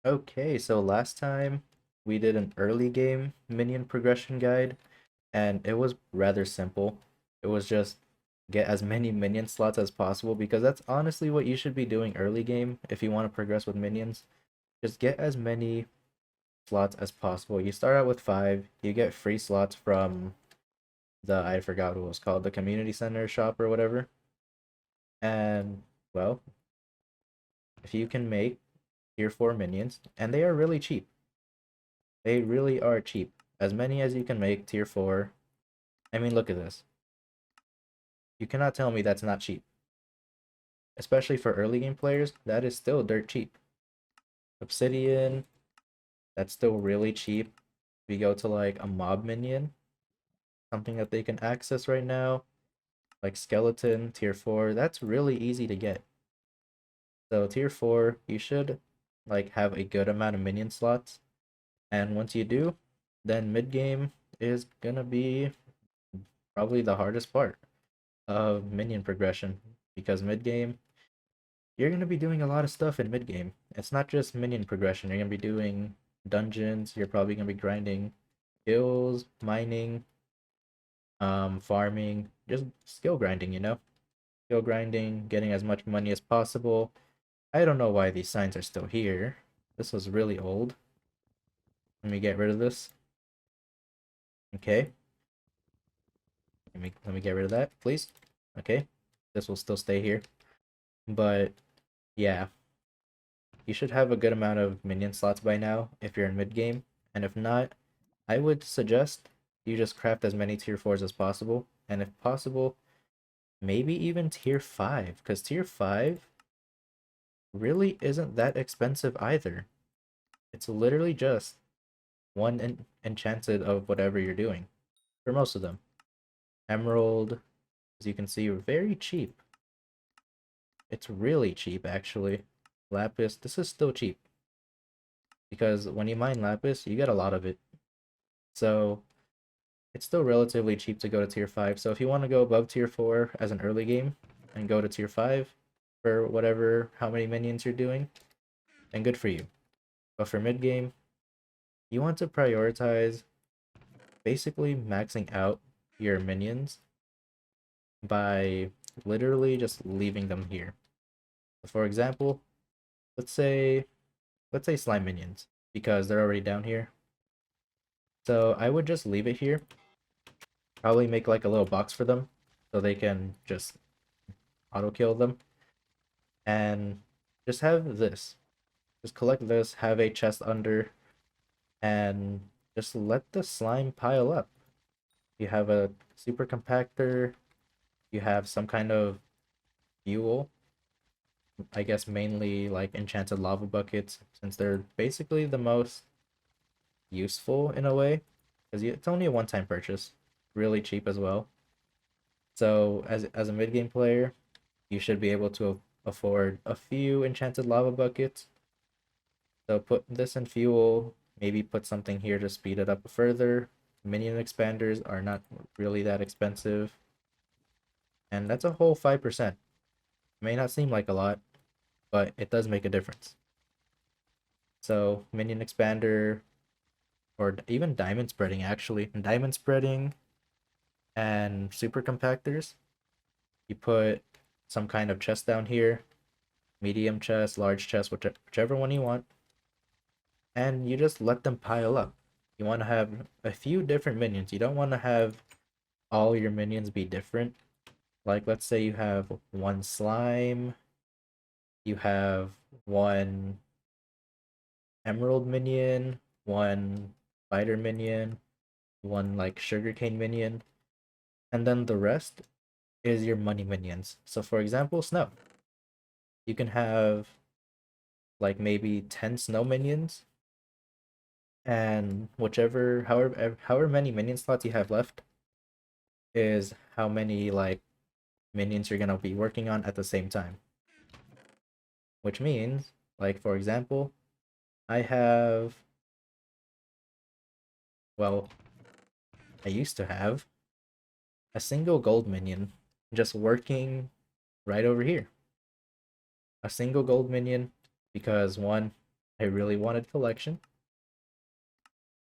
Okay, so last time we did an early game minion progression guide, and it was rather simple. It was just get as many minion slots as possible because that's honestly what you should be doing early game if you want to progress with minions. Just get as many slots as possible. You start out with 5, you get free slots from I forgot what it was called, the community center shop or whatever. And well, if you can make tier 4 minions, and they are really cheap. They really are cheap. As many as you can make tier 4. I mean, look at this. You cannot tell me that's not cheap. Especially for early game players, that is still dirt cheap. Obsidian, that's still really cheap. We go to like a mob minion, something that they can access right now, like skeleton, tier 4, that's really easy to get. So tier 4, you should like have a good amount of minion slots. And once you do, then mid game is gonna be probably the hardest part of minion progression because mid game you're going to be doing a lot of stuff in mid game. It's not just minion progression. You're going to be doing dungeons. You're probably going to be grinding skills, mining, farming, just skill grinding, skill grinding, getting as much money as possible. I don't know why these signs are still here. This was really old. Let me get rid of this. Okay. Let me get rid of that, please. Okay. This will still stay here. But yeah, you should have a good amount of minion slots by now if you're in mid game, and if not, I would suggest you just craft as many tier 4s as possible, and if possible, maybe even tier 5, because tier 5 really isn't that expensive either. It's literally just one enchanted of whatever you're doing, for most of them. Emerald, as you can see, very cheap. It's really cheap, actually. Lapis, this is still cheap, because when you mine Lapis, you get a lot of it. So it's still relatively cheap to go to tier 5. So if you want to go above tier 4 as an early game and go to tier 5 for whatever, how many minions you're doing, then good for you. But for mid game, you want to prioritize basically maxing out your minions by literally just leaving them here. For example, let's say slime minions because they're already down here. So I would just leave it here. Probably make like a little box for them so they can just auto kill them. And just have this. Just collect this, have a chest under, and just let the slime pile up. You have a super compactor, you have some kind of fuel. I guess mainly like enchanted lava buckets, since they're basically the most useful in a way, because it's only a one-time purchase, really cheap as well. So as a mid-game player, you should be able to afford a few enchanted lava buckets. So put this in fuel, maybe put something here to speed it up further. Minion expanders are not really that expensive. And that's a whole 5%. May not seem like a lot, but it does make a difference. So minion expander, or even diamond spreading actually. Diamond spreading and super compactors. You put some kind of chest down here. Medium chest, large chest, whichever one you want. And you just let them pile up. You want to have a few different minions. You don't want to have all your minions be different. Like, let's say you have one slime, you have one emerald minion, one spider minion, one like sugarcane minion, and then the rest is your money minions. So, for example, snow. You can have like maybe 10 snow minions, and however many minion slots you have left is how many like minions you're gonna be working on at the same time. Which means, like for example, I have, well, I used to have a single gold minion just working right over here. A single gold minion because one, I really wanted collection.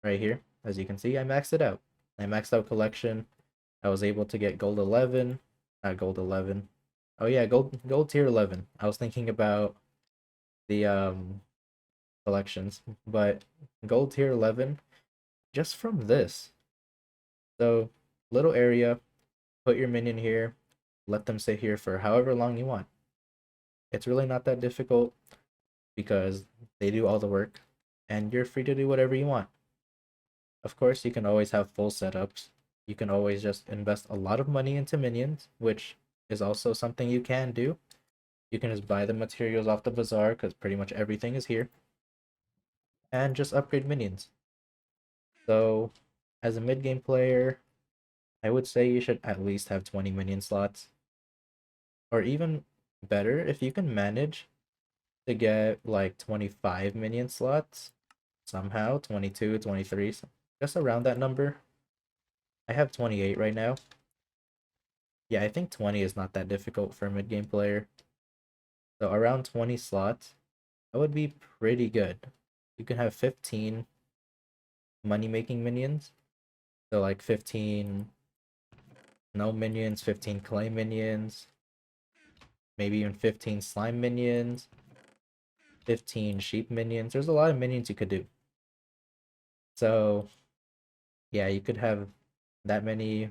Right here, as you can see, I maxed it out. I maxed out collection. I was able to get gold 11, not gold 11. Oh yeah, gold tier 11. I was thinking about the collections, but gold tier 11 just from this. So, little area, put your minion here, let them sit here for however long you want. It's really not that difficult because they do all the work and you're free to do whatever you want. Of course, you can always have full setups. You can always just invest a lot of money into minions, which is also something you can do. You can just buy the materials off the bazaar because pretty much everything is here. And just upgrade minions. So, as a mid game player, I would say you should at least have 20 minion slots. Or even better, if you can manage to get like 25 minion slots somehow, 22, 23, just around that number. I have 28 right now. Yeah, I think 20 is not that difficult for a mid game player. So around 20 slots, that would be pretty good. You can have 15 money making minions. So like 15 no minions, 15 clay minions, maybe even 15 slime minions, 15 sheep minions. There's a lot of minions you could do. So yeah, you could have that many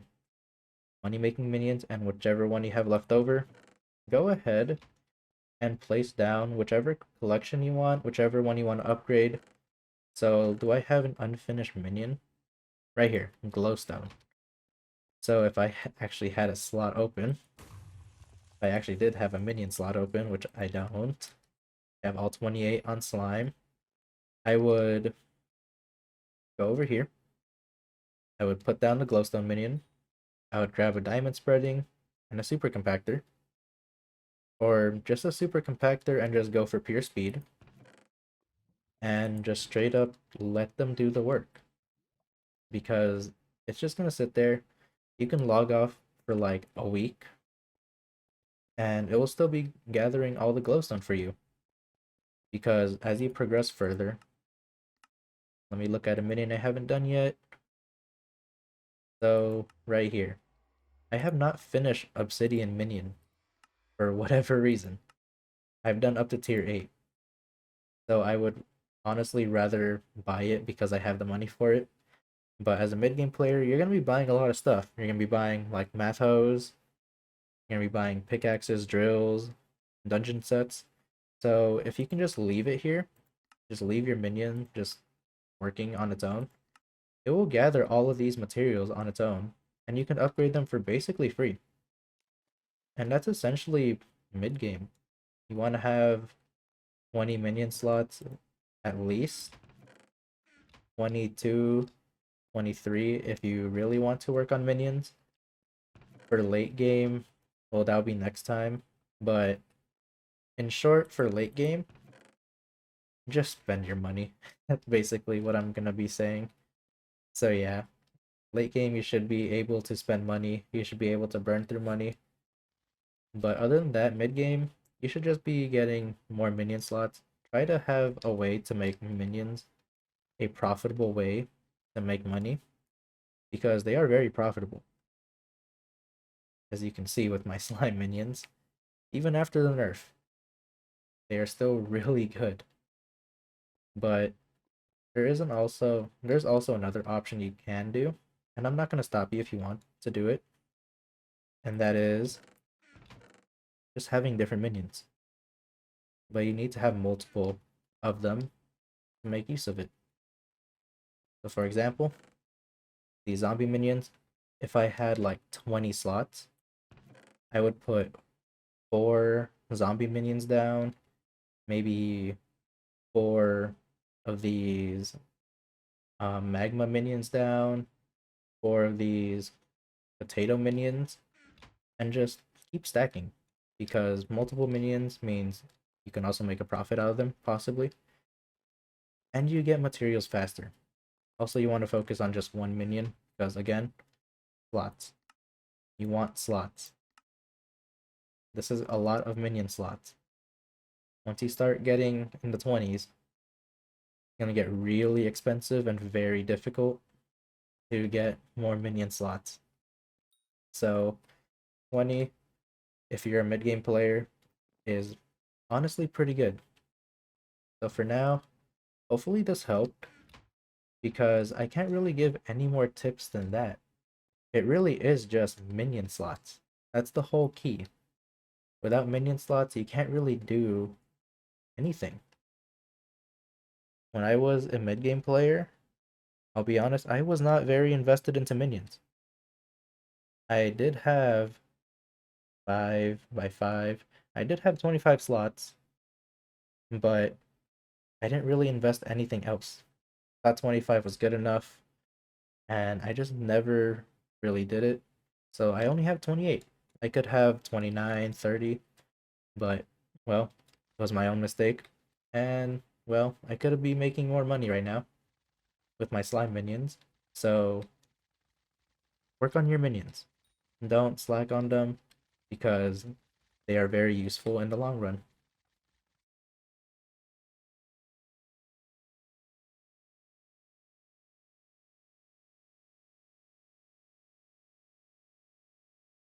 money making minions, and whichever one you have left over, go ahead and place down whichever collection you want, whichever one you want to upgrade. So do I have an unfinished minion? Right here, glowstone. So if I actually had a slot open, if I actually did have a minion slot open, which I don't, I have all 28 on slime, I would go over here. I would put down the glowstone minion. I would grab a diamond spreading and a super compactor. Or just a super compactor and just go for pure speed. And just straight up let them do the work. Because it's just gonna sit there. You can log off for like a week. And it will still be gathering all the glowstone for you. Because as you progress further, let me look at a minion I haven't done yet. So, right here. I have not finished Obsidian Minion for whatever reason. I've done up to tier 8. So I would honestly rather buy it because I have the money for it. But as a mid game player, you're gonna be buying a lot of stuff. You're gonna be buying like math hose, you're gonna be buying pickaxes, drills, dungeon sets. So if you can just leave it here, just leave your minion just working on its own, it will gather all of these materials on its own, and you can upgrade them for basically free. And that's essentially mid game. You want to have 20 minion slots at least, 22, 23 if you really want to work on minions. For late game, well, that'll be next time. But in short, for late game, just spend your money. That's basically what I'm gonna be saying. So yeah, late game you should be able to spend money. You should be able to burn through money. But other than that, mid game, you should just be getting more minion slots. Try to have a way to make minions a profitable way to make money because they are very profitable. As you can see with my slime minions, even after the nerf, they are still really good. But there's also another option you can do, and I'm not gonna stop you if you want to do it, and that is just having different minions. But you need to have multiple of them to make use of it. So for example, these zombie minions, if I had like 20 slots, I would put 4 zombie minions down, maybe 4 of these magma minions down, 4 of these potato minions, and just keep stacking because multiple minions means you can also make a profit out of them, possibly, and you get materials faster. Also, you want to focus on just one minion because, again, slots. You want slots. This is a lot of minion slots. Once you start getting in the 20s, gonna get really expensive and very difficult to get more minion slots. So 20, if you're a mid-game player, is honestly pretty good. So for now, hopefully this helped, because I can't really give any more tips than that. It really is just minion slots. That's the whole key. Without minion slots, you can't really do anything. When I was a mid-game player, I'll be honest, I was not very invested into minions. I did have 5 by 5. I did have 25 slots, but I didn't really invest anything else. Thought 25 was good enough, and I just never really did it. So I only have 28. I could have 29, 30, but, well, it was my own mistake. And, well, I could be making more money right now with my slime minions. So work on your minions. Don't slack on them, because they are very useful in the long run.